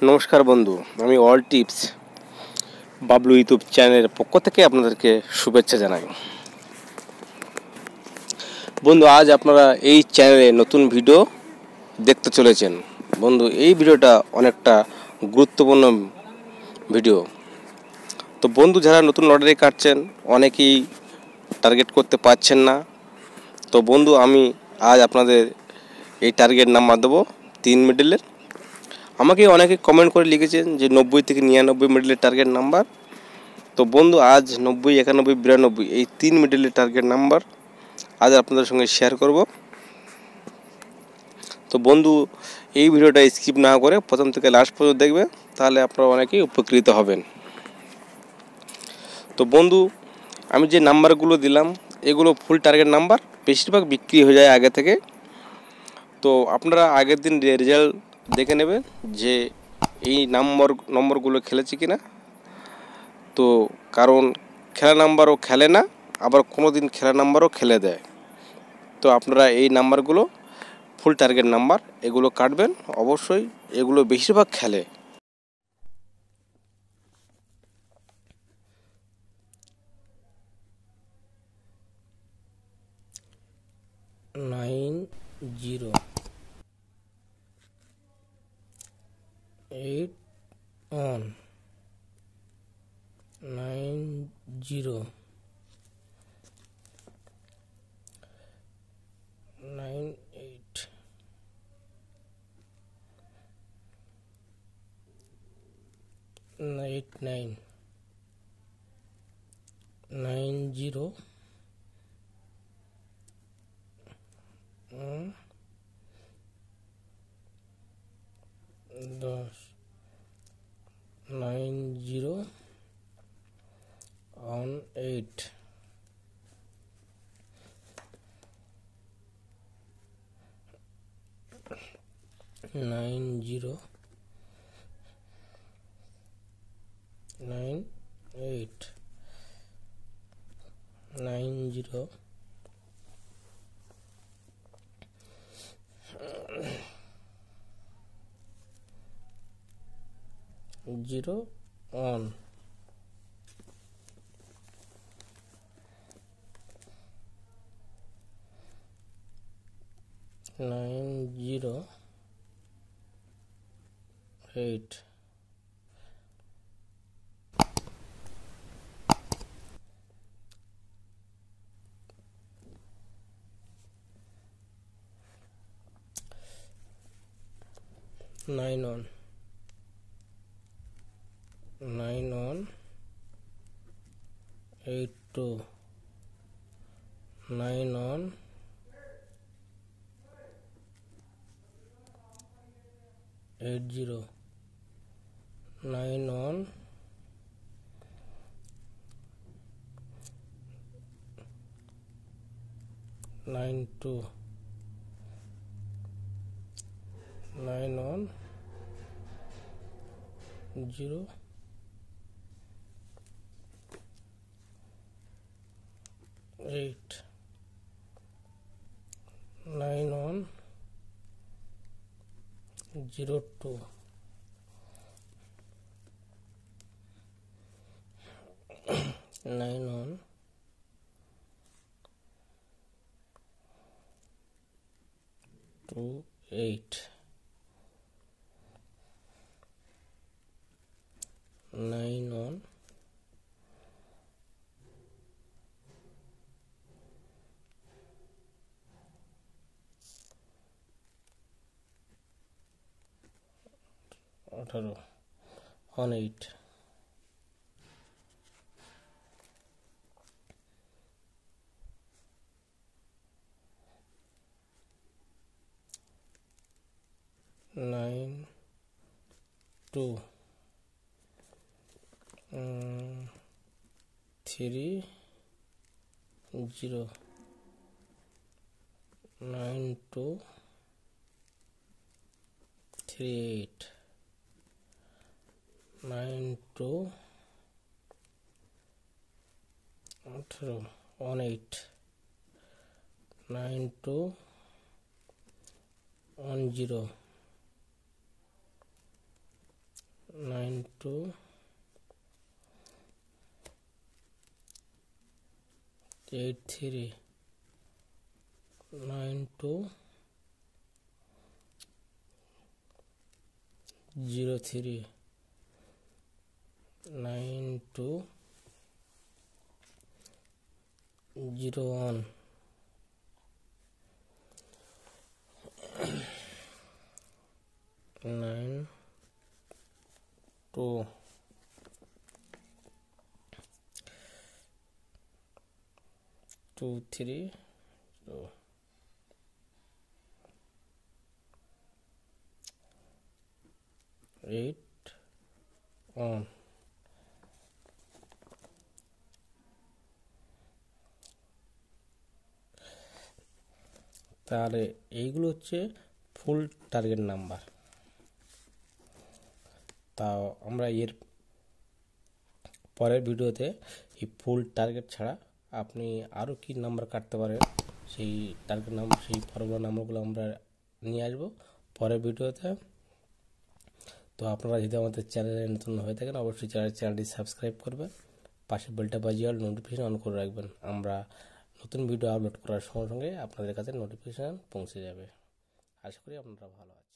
নমস্কার বন্ধু, আমি অল টিপস বাবলু ইউটিউব চ্যানেলের পক্ষ থেকে আপনাদেরকে শুভেচ্ছা জানাই। বন্ধু, আজ আপনারা এই চ্যানেলে নতুন ভিডিও দেখতে চলেছেন। বন্ধু, এই ভিডিওটা অনেকটা গুরুত্বপূর্ণ ভিডিও। তো বন্ধু, যারা নতুন লটারি কাটছেন অনেকেই টার্গেট করতে পারছেন না। তো বন্ধু, আমি আজ আপনাদের এই টার্গেট নাম্বার দেবো 3 মিডলের। আমাকে অনেকে কমেন্ট করে লিখেছেন যে 90 থেকে 99 মিডলের টার্গেট নাম্বার। তো বন্ধু, আজ 90, 91, 92 এই 3 মিডলের টার্গেট নাম্বার আজ আপনাদের সঙ্গে শেয়ার করব। তো বন্ধু, এই ভিডিওটা স্কিপ না করে প্রথম থেকে লাস্ট পর্যন্ত দেখবে, তাহলে আপনারা অনেকেই উপকৃত হবেন। তো বন্ধু, আমি যে নাম্বারগুলো দিলাম এগুলো ফুল টার্গেট নাম্বার, বেশিরভাগ বিক্রি হয়ে যায় আগে থেকে। তো আপনারা আগের দিন রেজাল্ট দেখে নেবেন যে এই নম্বরগুলো খেলেছে কিনা। তো কারণ খেলা নাম্বারও খেলে না, আবার কোনো দিন খেলা নাম্বারও খেলে দেয়। তো আপনারা এই নাম্বারগুলো ফুল টার্গেট নাম্বার এগুলো কাটবেন অবশ্যই, এগুলো বেশিরভাগ খেলে। নাইন জিরো এইট ওয়ান 90 98 89 90 10 90 8 90 98 90 01 90 8 91 91 82 91 80 91 92 91 0 8 91 02 91 28 91 18 18 9 2 3 0 9 2 3 8 9 2 18 18 9 2 10 2 8 3 9 2 0 3 9 2 0 1 9 2 2 3 0 8 1 তাহলে এইগুলো হচ্ছে ফুল টার্গেট নাম্বার। তাও আমরা এর পরের ভিডিওতে এই ফুল টার্গেট ছাড়া আপনি আরও কি নাম্বার কাটতে পারেন সেই টার্গেট নাম্বার, সেই ফর্মুলা নাম্বারগুলো আমরা নিয়ে আসবো পরের ভিডিওতে। তো আপনারা যদি আমাদের চ্যানেলে নতুন হয়ে থাকেন অবশ্যই চ্যানেলটি সাবস্ক্রাইব করবেন, পাশে বেলটা বাজিয়ে নোটিফিকেশান অন করে রাখবেন। আমরা নতুন ভিডিও আপলোড করার সঙ্গে সঙ্গে আপনাদের কাছে নোটিফিকেশান পৌঁছে যাবে। আশা করি আপনারা ভালো আছেন।